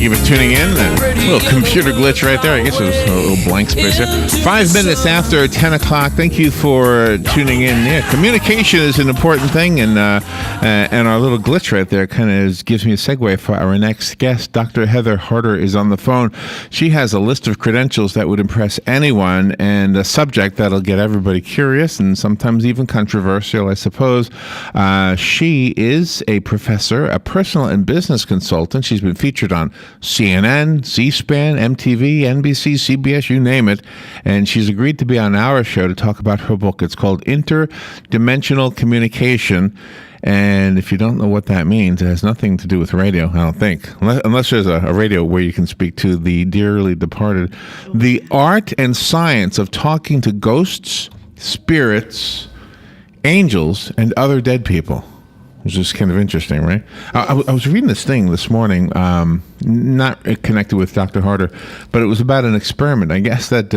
you for tuning in. A little computer glitch right there. I guess it was a little blank space there. 5 minutes after 10 o'clock. Thank you for tuning in. Yeah, communication is an important thing, and our little glitch right there kind of gives me a segue for our next guest. Dr. Heather Harder is on the phone. She has a list of credentials that would impress anyone, and a subject that'll get everybody curious and sometimes even controversial, I suppose. She is a professor, a personal and business consultant. She's been featured on CNN, C-SPAN, MTV, NBC, CBS, you name it. And she's agreed to be on our show to talk about her book. It's called Interdimensional Communication. And if you don't know what that means, it has nothing to do with radio, I don't think. Unless there's a radio where you can speak to the dearly departed. The art and science of talking to ghosts, spirits, angels, and other dead people. Which is kind of interesting, right? I was reading this thing this morning, not connected with Dr. Harder, but it was about an experiment. I guess that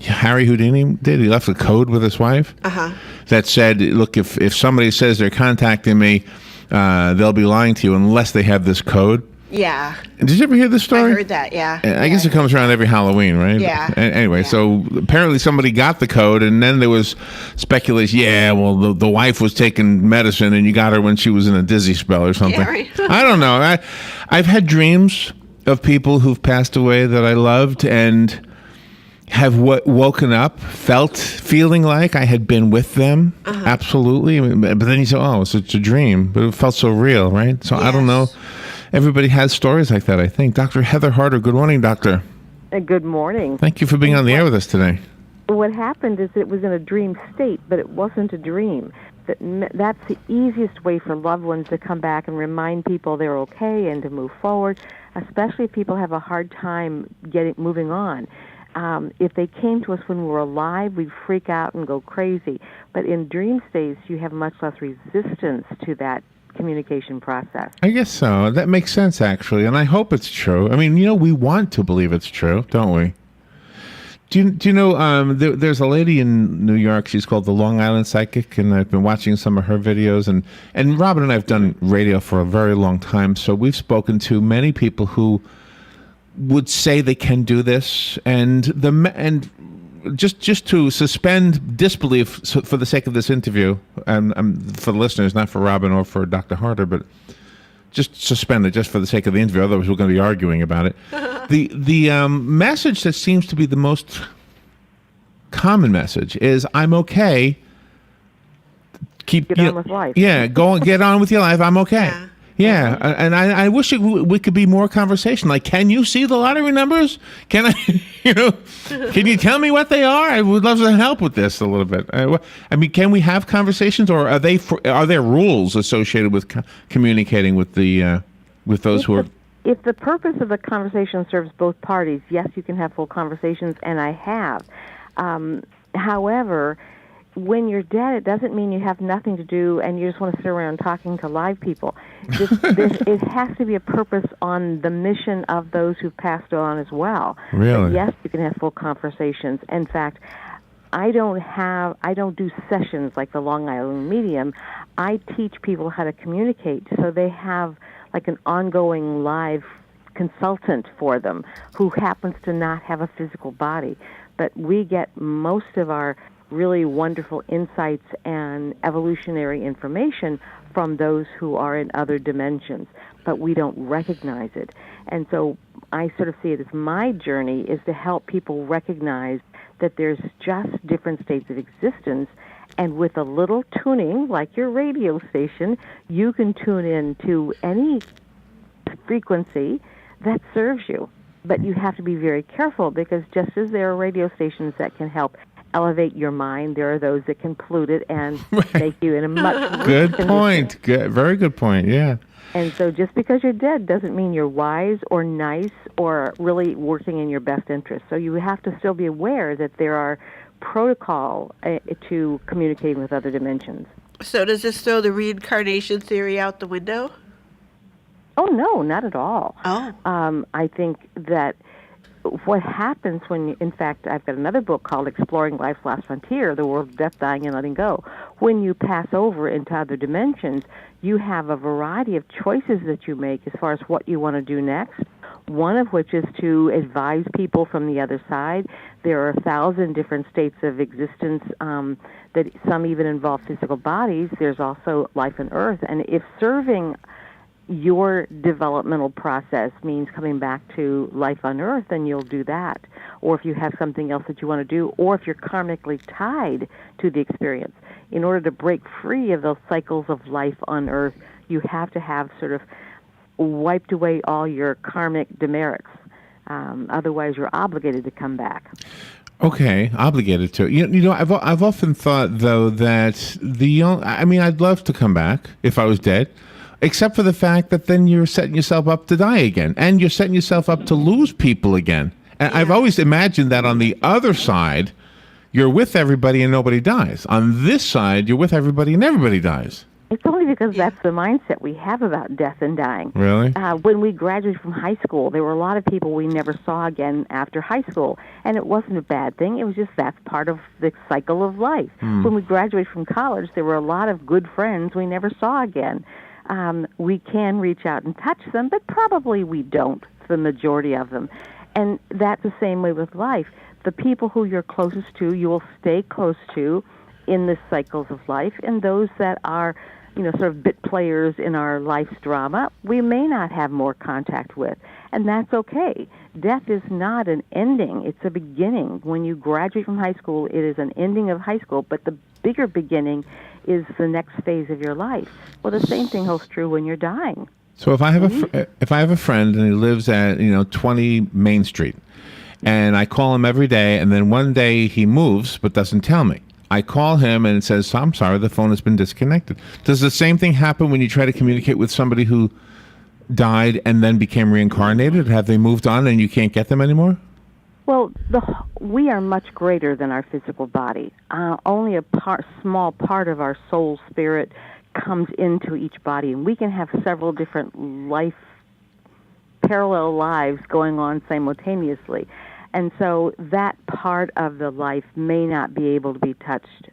Harry Houdini did. He left a code with his wife that said, look, if somebody says they're contacting me, they'll be lying to you unless they have this code. Yeah. Did you ever hear this story? I heard that, yeah. I guess it comes around every Halloween, right? Yeah. Anyway, so apparently somebody got the code, and then there was speculation, the wife was taking medicine, and you got her when she was in a dizzy spell or something. Yeah, right. I don't know. I've had dreams of people who've passed away that I loved and have woken up, feeling like I had been with them. Absolutely. But then you say, oh, it's a dream, but it felt so real, right? So I don't know. Everybody has stories like that, I think. Dr. Heather Harder, good morning, doctor. Good morning. Thank you for being on the air with us today. What happened is it was in a dream state, but it wasn't a dream. That's the easiest way for loved ones to come back and remind people they're okay and to move forward, especially if people have a hard time moving on. If they came to us when we were alive, we'd freak out and go crazy. But in dream states, you have much less resistance to that communication process. I guess so. That makes sense, actually, and I hope it's true. I mean, we want to believe it's true, don't we? Do you know, there's a lady in New York, she's called the Long Island Psychic, and I've been watching some of her videos, and Robin and I have done radio for a very long time, so we've spoken to many people who would say they can do this, and just to suspend disbelief for the sake of this interview, and for the listeners, not for Robin or for Dr. Harder, but just suspend it just for the sake of the interview. Otherwise, we're going to be arguing about it. The message that seems to be the most common message is, "I'm okay. Get on with life." Yeah, get on with your life. I'm okay. Yeah, and I wish we could be more conversation. Like, can you see the lottery numbers? Can I, can you tell me what they are? I would love to help with this a little bit. I mean, can we have conversations, or are there rules associated with communicating with with those who are? If the purpose of the conversation serves both parties, yes, you can have full conversations, and I have. However, when you're dead, it doesn't mean you have nothing to do and you just want to sit around talking to live people. It has to be a purpose on the mission of those who've passed on as well. Really? But yes, you can have full conversations. In fact, I don't do sessions like the Long Island Medium. I teach people how to communicate, so they have like an ongoing live consultant for them who happens to not have a physical body. But we get most of our really wonderful insights and evolutionary information from those who are in other dimensions, but we don't recognize it. And so I sort of see it as my journey is to help people recognize that there's just different states of existence, and with a little tuning, like your radio station, you can tune in to any frequency that serves you. But you have to be very careful, because just as there are radio stations that can help elevate your mind, there are those that can pollute it and make you in a much good point. Very good point. Yeah. And so just because you're dead doesn't mean you're wise or nice or really working in your best interest. So you have to still be aware that there are protocol to communicating with other dimensions. So does this throw the reincarnation theory out the window? Oh, no, not at all. Oh. I think that what happens when, in fact, I've got another book called Exploring Life's Last Frontier, The World of Death, Dying, and Letting Go. When you pass over into other dimensions, you have a variety of choices that you make as far as what you want to do next. one of which is to advise people from the other side. There are 1,000 different states of existence that some even involve physical bodies. There's also life on Earth. And if serving your developmental process means coming back to life on Earth, then you'll do that. Or if you have something else that you want to do, or if you're karmically tied to the experience. In order to break free of those cycles of life on Earth, you have to have sort of wiped away all your karmic demerits. Otherwise, you're obligated to come back. Okay, obligated to. I've often thought though that I'd love to come back if I was dead, except for the fact that then you're setting yourself up to die again, and you're setting yourself up to lose people again. And I've always imagined that on the other side, you're with everybody and nobody dies. On this side, you're with everybody and everybody dies. It's only because that's the mindset we have about death and dying. Really? When we graduated from high school, there were a lot of people we never saw again after high school. And it wasn't a bad thing. It was just that's part of the cycle of life. When we graduated from college, there were a lot of good friends we never saw again. We can reach out and touch them, but probably we don't, the majority of them. And that's the same way with life. The people who you're closest to, you will stay close to in the cycles of life, and those that are, sort of bit players in our life's drama, we may not have more contact with, and that's okay. Death is not an ending, it's a beginning. When you graduate from high school, it is an ending of high school, but the bigger beginning is the next phase of your life. Well, the same thing holds true when you're dying. So if I have a friend and he lives at 20 Main Street, and I call him every day, and then one day he moves but doesn't tell me. I call him and it says, "I'm sorry, the phone has been disconnected." Does the same thing happen when you try to communicate with somebody who died and then became reincarnated? Have they moved on and you can't get them anymore? Well, we are much greater than our physical body. Only a small part of our soul spirit comes into each body, and we can have several different parallel lives going on simultaneously. And so that part of the life may not be able to be touched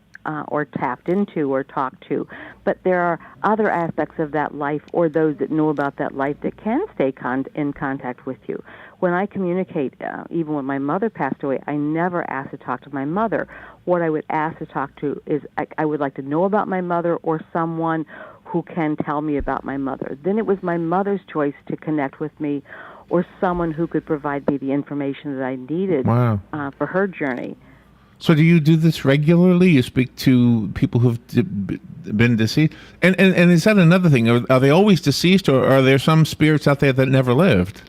or tapped into or talked to. But there are other aspects of that life, or those that know about that life, that can stay in contact with you. When I communicate, even when my mother passed away, I never asked to talk to my mother. What I would ask to talk to is I would like to know about my mother, or someone who can tell me about my mother. Then it was my mother's choice to connect with me, or someone who could provide me the information that I needed for her journey. So do you do this regularly? You speak to people who've been deceased? And is that another thing? Are they always deceased, or are there some spirits out there that never lived?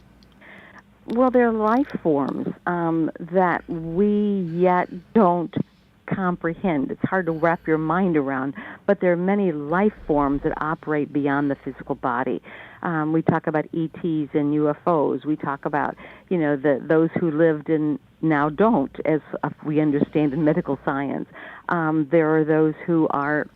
Well, they're life forms that we yet don't comprehend. It's hard to wrap your mind around, but there are many life forms that operate beyond the physical body. We talk about ETs and UFOs. We talk about, those who lived and now don't, as we understand in medical science. There are those who are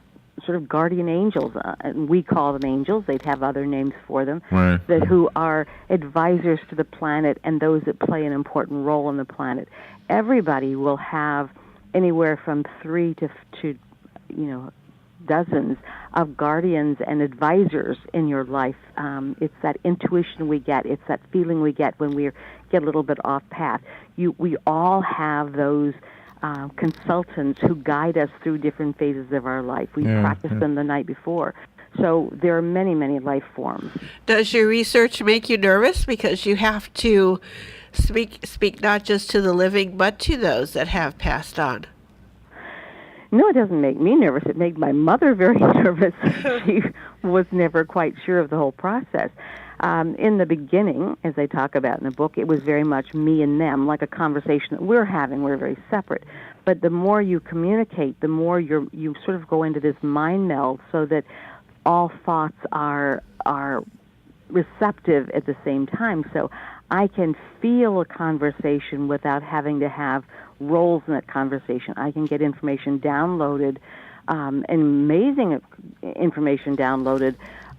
sort of guardian angels, and we call them angels. They'd have other names for them, right. who are advisors to the planet and those that play an important role on the planet. Everybody will have anywhere from 3 to dozens of guardians and advisors in your life. It's that intuition we get. It's that feeling we get when we get a little bit off path. We all have those consultants who guide us through different phases of our life. We practice them the night before. So there are many, many life forms. Does your research make you nervous because you have to speak not just to the living, but to those that have passed on? No, it doesn't make me nervous. It made my mother very nervous. She was never quite sure of the whole process. In the beginning, as I talk about in the book, it was very much me and them, like a conversation that we're having. We're very separate. But the more you communicate, the more you sort of go into this mind meld, so that all thoughts are receptive at the same time. So I can feel a conversation without having to have roles in that conversation. I can get information downloaded, amazing information downloaded,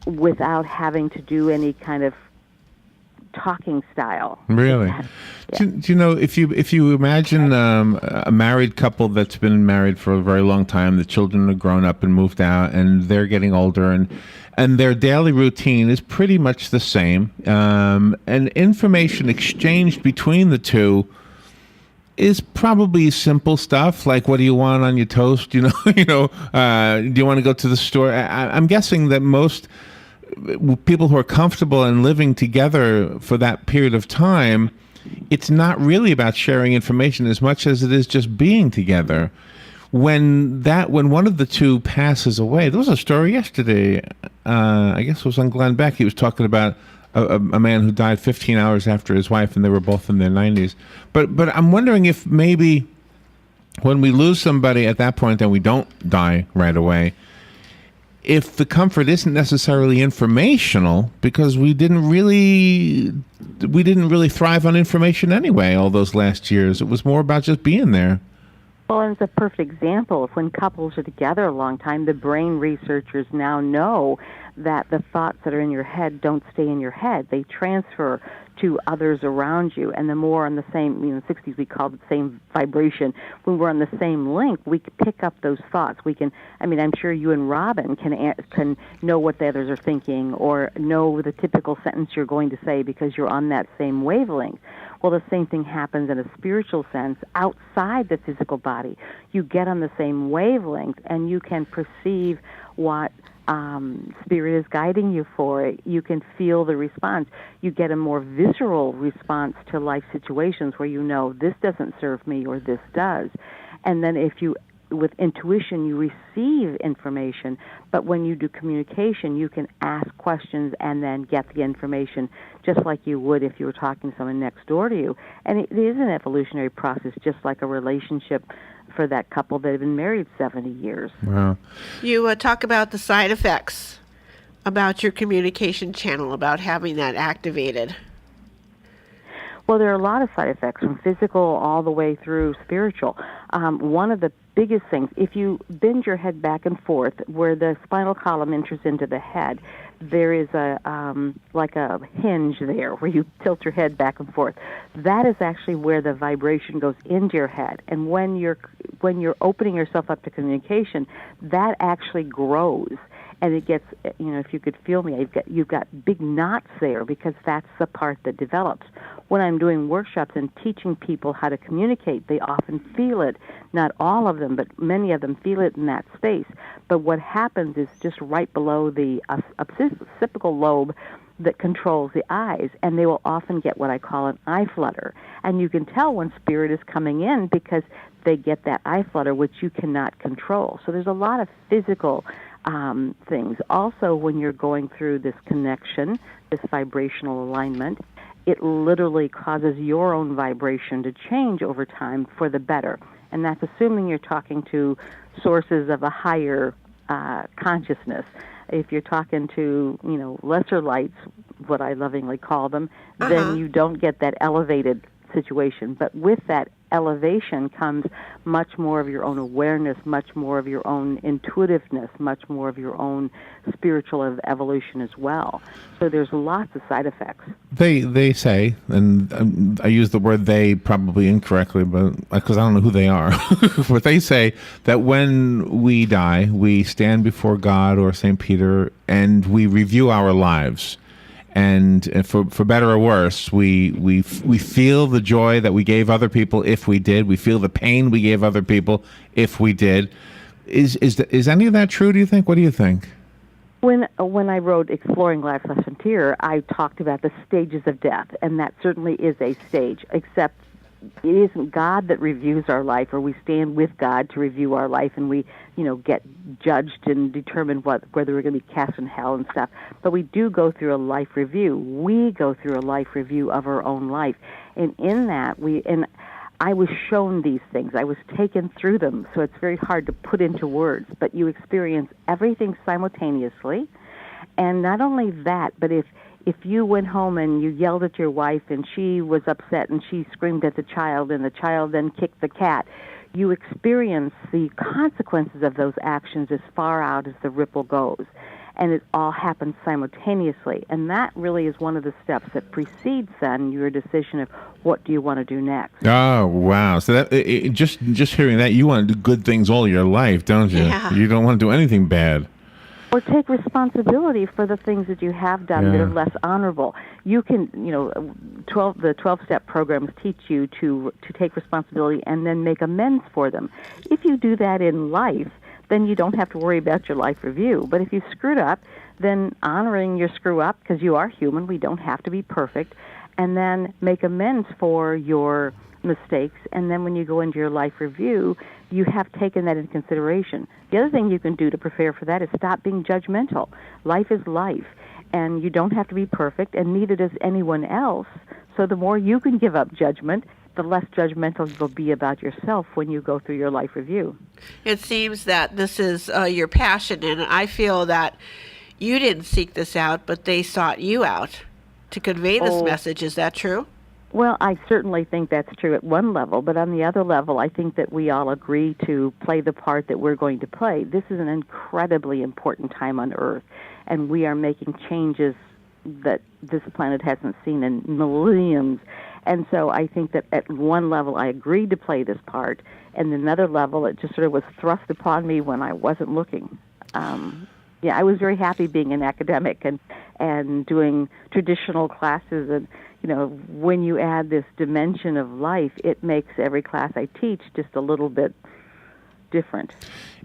without having to do any kind of talking style. Really? Yeah. Do you know, if you imagine a married couple that's been married for a very long time, the children are grown up and moved out, and they're getting older, and their daily routine is pretty much the same, and information exchanged between the two is probably simple stuff like, what do you want on your toast? Do you want to go to the store? I'm guessing that most people who are comfortable and living together for that period of time, it's not really about sharing information as much as it is just being together. When one of the two passes away, there was a story yesterday, I guess it was on Glenn Beck. He was talking about a man who died 15 hours after his wife, and they were both in their 90s. But I'm wondering if maybe when we lose somebody at that point and we don't die right away, if the comfort isn't necessarily informational, because we didn't really thrive on information anyway all those last years. It was more about just being there. Well, and it's a perfect example of when couples are together a long time. The brain researchers now know that the thoughts that are in your head don't stay in your head. They transfer to others around you. And the more on the same, in the 60s we called it the same vibration. When we're on the same link, we can pick up those thoughts. We can, I'm sure you and Robin can know what the others are thinking or know the typical sentence you're going to say because you're on that same wavelength. Well, the same thing happens in a spiritual sense outside the physical body. You get on the same wavelength and you can perceive what Spirit is guiding you for. You can feel the response. You get a more visceral response to life situations where you know this doesn't serve me or this does. And then with intuition, you receive information, but when you do communication, you can ask questions and then get the information just like you would if you were talking to someone next door to you. And it is an evolutionary process, just like a relationship for that couple that have been married 70 years. Wow. You talk about the side effects, about your communication channel, about having that activated. Well, there are a lot of side effects, from physical all the way through spiritual. One of the biggest things, if you bend your head back and forth where the spinal column enters into the head, there is like a hinge there where you tilt your head back and forth. That is actually where the vibration goes into your head. And when you're opening yourself up to communication, that actually grows. And it gets, if you could feel me, you've got big knots there because that's the part that develops. When I'm doing workshops and teaching people how to communicate, they often feel it. Not all of them, but many of them feel it in that space. But what happens is just right below the occipital lobe that controls the eyes, and they will often get what I call an eye flutter. And you can tell when spirit is coming in because they get that eye flutter, which you cannot control. So there's a lot of physical things. Also, when you're going through this connection, this vibrational alignment, it literally causes your own vibration to change over time for the better. And that's assuming you're talking to sources of a higher consciousness. If you're talking to, lesser lights, what I lovingly call them, then you don't get that elevated situation. But with that elevation comes much more of your own awareness, much more of your own intuitiveness, much more of your own spiritual evolution as well. So there's lots of side effects. They say, and I use the word they probably incorrectly, but because I don't know who they are, but they say that when we die, we stand before God or St. Peter and we review our lives. And for better or worse, we feel the joy that we gave other people if we did. We feel the pain we gave other people if we did. Is any of that true, do you think? What do you think? When I wrote Exploring Life's Lesson Here, I talked about the stages of death, and that certainly is a stage, except it isn't God that reviews our life, or we stand with God to review our life, and we, get judged and determine whether we're going to be cast in hell and stuff. But we do go through a life review. We go through a life review of our own life, and in that I was shown these things. I was taken through them, so it's very hard to put into words. But you experience everything simultaneously, and not only that, but if you went home and you yelled at your wife and she was upset and she screamed at the child and the child then kicked the cat, you experience the consequences of those actions as far out as the ripple goes. and it all happens simultaneously. And that really is one of the steps that precedes then your decision of what do you want to do next. Oh, wow. So that just hearing that, you want to do good things all your life, don't you? Yeah. You don't want to do anything bad. Or take responsibility for the things that you have done that are less honorable. You can, the 12-step programs teach you to take responsibility and then make amends for them. If you do that in life, then you don't have to worry about your life review. But if you screwed up, then honoring your screw up, because you are human, we don't have to be perfect, and then make amends for your mistakes, and then when you go into your life review, you have taken that into consideration. The other thing you can do to prepare for that is stop being judgmental. Life is life, and you don't have to be perfect, and neither does anyone else. So the more you can give up judgment, the less judgmental you'll be about yourself when you go through your life review. It seems that this is your passion, and I feel that you didn't seek this out, but they sought you out to convey this message. Is that true? Well, I certainly think that's true at one level, but on the other level, I think that we all agree to play the part that we're going to play. This is an incredibly important time on Earth, and we are making changes that this planet hasn't seen in millenniums. And so I think that at one level I agreed to play this part, and another level it just sort of was thrust upon me when I wasn't looking. I was very happy being an academic and doing traditional classes, and when you add this dimension of life, it makes every class I teach just a little bit different.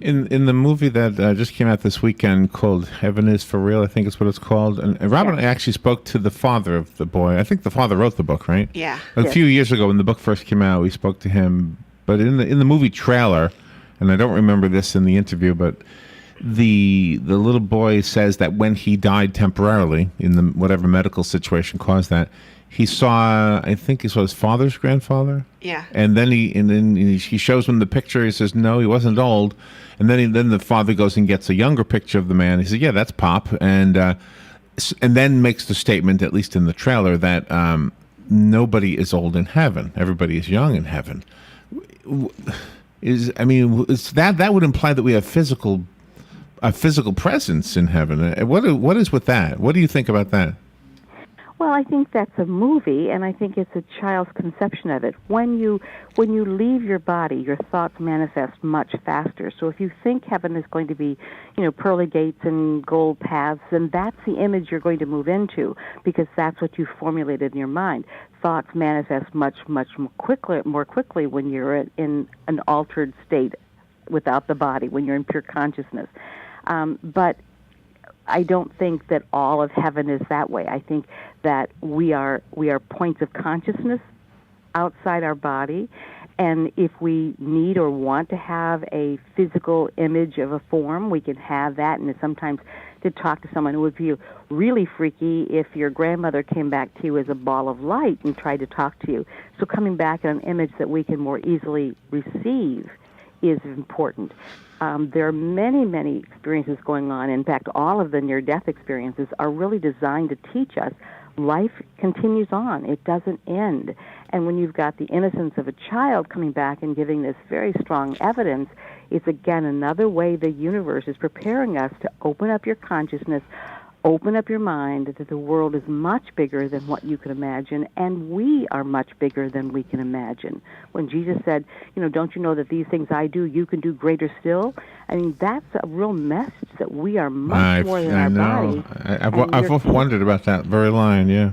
In the movie that just came out this weekend called Heaven is for Real, I think is what it's called, and Robin and I actually spoke to the father of the boy. I think the father wrote the book, right? Yeah. A few years ago when the book first came out, we spoke to him. But in the movie trailer, and I don't remember this in the interview, but the little boy says that when he died temporarily in the whatever medical situation caused that, he saw his father's grandfather. Yeah. And then he shows him the picture. He says, no, he wasn't old. And then the father goes and gets a younger picture of the man. He says, yeah, that's Pop. And then makes the statement, at least in the trailer, that nobody is old in heaven. Everybody is young in heaven. That would imply that we have a physical presence in heaven. What is with that? What do you think about that? Well, I think that's a movie, and I think it's a child's conception of it. When you leave your body, your thoughts manifest much faster. So if you think heaven is going to be, pearly gates and gold paths, then that's the image you're going to move into, because that's what you formulated in your mind. Thoughts manifest much more quickly when you're in an altered state without the body, when you're in pure consciousness. But I don't think that all of heaven is that way. I think that we are points of consciousness outside our body, and if we need or want to have a physical image of a form, we can have that. And sometimes to talk to someone, it would be really freaky if your grandmother came back to you as a ball of light and tried to talk to you. So coming back in an image that we can more easily receive is important. There are many, many experiences going on. In fact, all of the near-death experiences are really designed to teach us life continues on. It doesn't end. And when you've got the innocence of a child coming back and giving this very strong evidence, it's, again, another way the universe is preparing us to open up your consciousness, open up your mind, that the world is much bigger than what you can imagine, and we are much bigger than we can imagine. When Jesus said, don't you know that these things I do, you can do greater still? I mean, that's a real message that we are much more than our body. I've often wondered about that very line, yeah.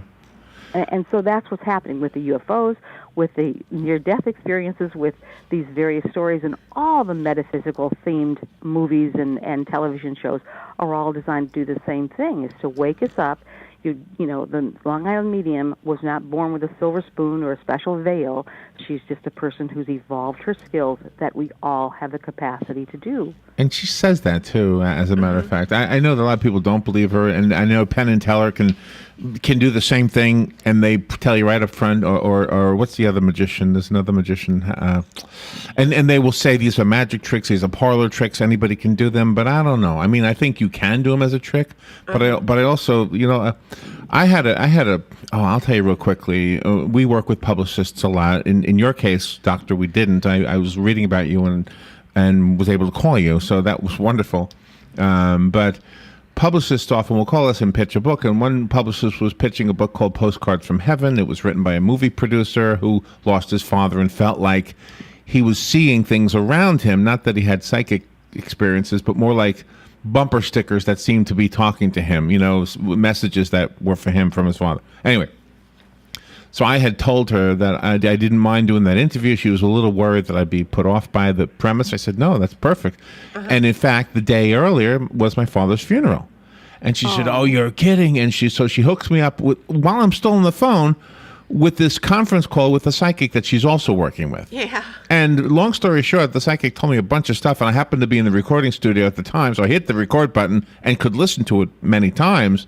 And so that's what's happening with the UFOs, with the near-death experiences, with these various stories, and all the metaphysical-themed movies and television shows are all designed to do the same thing, is to wake us up. The Long Island medium was not born with a silver spoon or a special veil. She's just a person who's evolved her skills that we all have the capacity to do. And she says that, too, as a matter of fact. I know that a lot of people don't believe her, and I know Penn and Teller can do the same thing, and they tell you right up front, or what's the other magician? There's another magician. And they will say these are magic tricks, these are parlor tricks, anybody can do them, but I don't know. I mean, I think you can do them as a trick, but I also, I'll tell you real quickly, we work with publicists a lot. In your case, Doctor, we didn't. I was reading about you and was able to call you, so that was wonderful. But publicists often will call us and pitch a book, and one publicist was pitching a book called Postcards from Heaven. It was written by a movie producer who lost his father and felt like he was seeing things around him, not that he had psychic experiences, but more like bumper stickers that seemed to be talking to him, messages that were for him from his father. Anyway, so I had told her that I didn't mind doing that interview. She was a little worried that I'd be put off by the premise. I said, no, that's perfect. And in fact, the day earlier was my father's funeral. And she said, oh, you're kidding. And she hooks me up while I'm still on the phone with this conference call with a psychic that she's also working with. Yeah. And long story short, the psychic told me a bunch of stuff, and I happened to be in the recording studio at the time, so I hit the record button and could listen to it many times.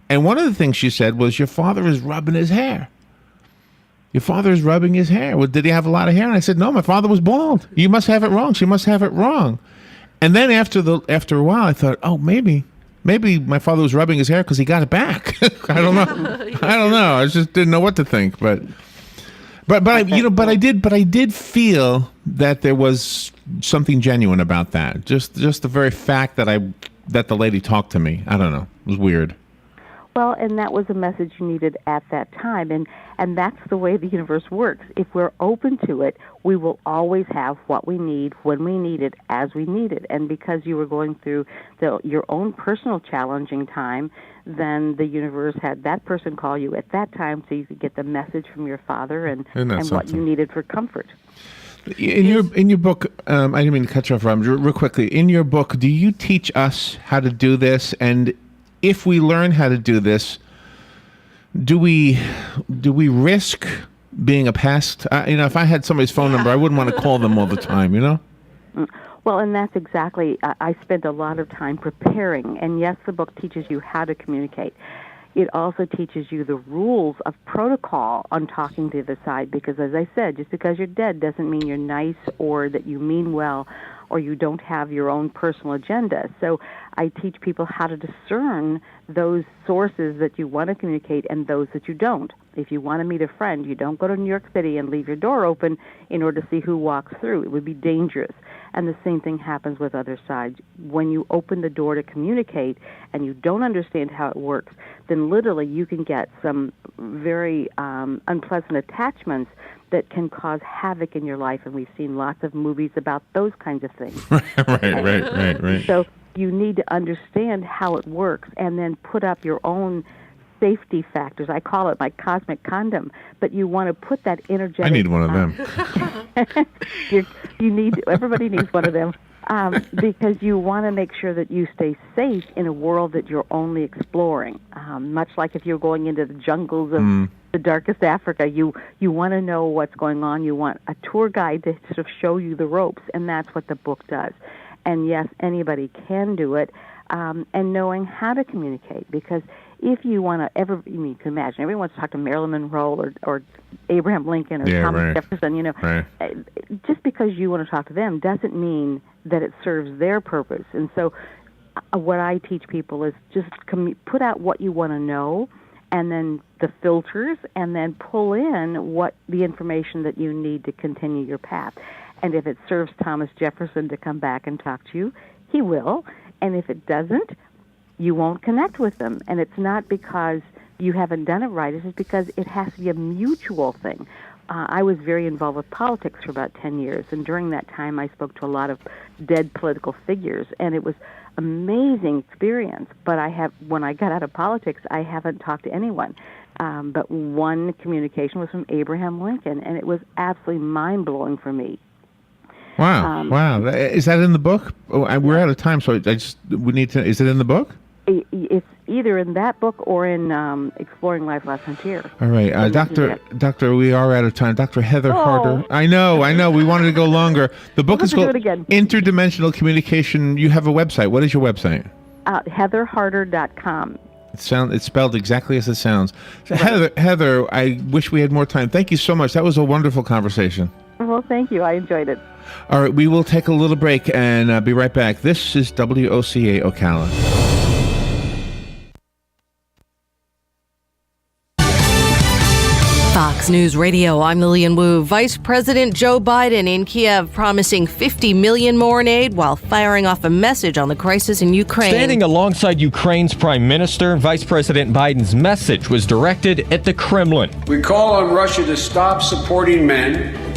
And one of the things she said was, your father is rubbing his hair. Your father is rubbing his hair. Well, did he have a lot of hair? And I said, no, my father was bald. You must have it wrong. She must have it wrong. And then after a while, I thought, oh, maybe my father was rubbing his hair because he got it back. I don't know. I just didn't know what to think. But I did feel that there was something genuine about that. Just the very fact that the lady talked to me. I don't know. It was weird. Well, and that was a message you needed at that time, and that's the way the universe works. If we're open to it, we will always have what we need when we need it, as we need it. And because you were going through your own personal challenging time, then the universe had that person call you at that time so you could get the message from your father and what you needed for comfort. In your book, I didn't mean to cut you off, Rob, real quickly. In your book, do you teach us how to do this? And if we learn how to do this, do we risk being a pest? If I had somebody's phone number, I wouldn't want to call them all the time, Well, and that's exactly, I spent a lot of time preparing, and yes, the book teaches you how to communicate. It also teaches you the rules of protocol on talking to the side, because as I said, just because you're dead doesn't mean you're nice or that you mean well or you don't have your own personal agenda. So I teach people how to discern those sources that you want to communicate and those that you don't. If you want to meet a friend, you don't go to New York City and leave your door open in order to see who walks through. It would be dangerous. And the same thing happens with other sides. When you open the door to communicate and you don't understand how it works, then literally you can get some very unpleasant attachments that can cause havoc in your life. And we've seen lots of movies about those kinds of things. Right. So you need to understand how it works and then put up your own safety factors. I call it my cosmic condom, but you want to put that energetic... I need one of them. Everybody needs one of them, because you want to make sure that you stay safe in a world that you're only exploring. Much like if you're going into the jungles of the darkest Africa, you want to know what's going on. You want a tour guide to sort of show you the ropes, and that's what the book does. And yes, anybody can do it, and knowing how to communicate, because if you want to you can imagine, everyone wants to talk to Marilyn Monroe or Abraham Lincoln or Thomas Jefferson, Right. Just because you want to talk to them doesn't mean that it serves their purpose. And so what I teach people is just put out what you want to know, and then the filters, and then pull in what the information that you need to continue your path. And if it serves Thomas Jefferson to come back and talk to you, he will. And if it doesn't, you won't connect with them. And it's not because you haven't done it right. It's just because it has to be a mutual thing. I was very involved with politics for about 10 years, and during that time I spoke to a lot of dead political figures, and it was amazing experience. But when I got out of politics, I haven't talked to anyone. But one communication was from Abraham Lincoln, and it was absolutely mind-blowing for me. Wow. Is that in the book? We're out of time, so we need to... Is it in the book? It's either in that book or in Exploring Life Last Frontier. All right. Doctor, we are out of time. Dr. Heather Harder. I know. We wanted to go longer. The book is called Interdimensional Communication. You have a website. What is your website? HeatherHarder.com. It's spelled exactly as it sounds. So Heather, I wish we had more time. Thank you so much. That was a wonderful conversation. Well, thank you. I enjoyed it. All right. We will take a little break and be right back. This is WOCA Ocala. Fox Fox News Radio, I'm Lillian Wu. Vice President Joe Biden in Kiev promising $50 million more in aid while firing off a message on the crisis in Ukraine. Standing alongside Ukraine's Prime Minister, Vice President Biden's message was directed at the Kremlin. We call on Russia to stop supporting men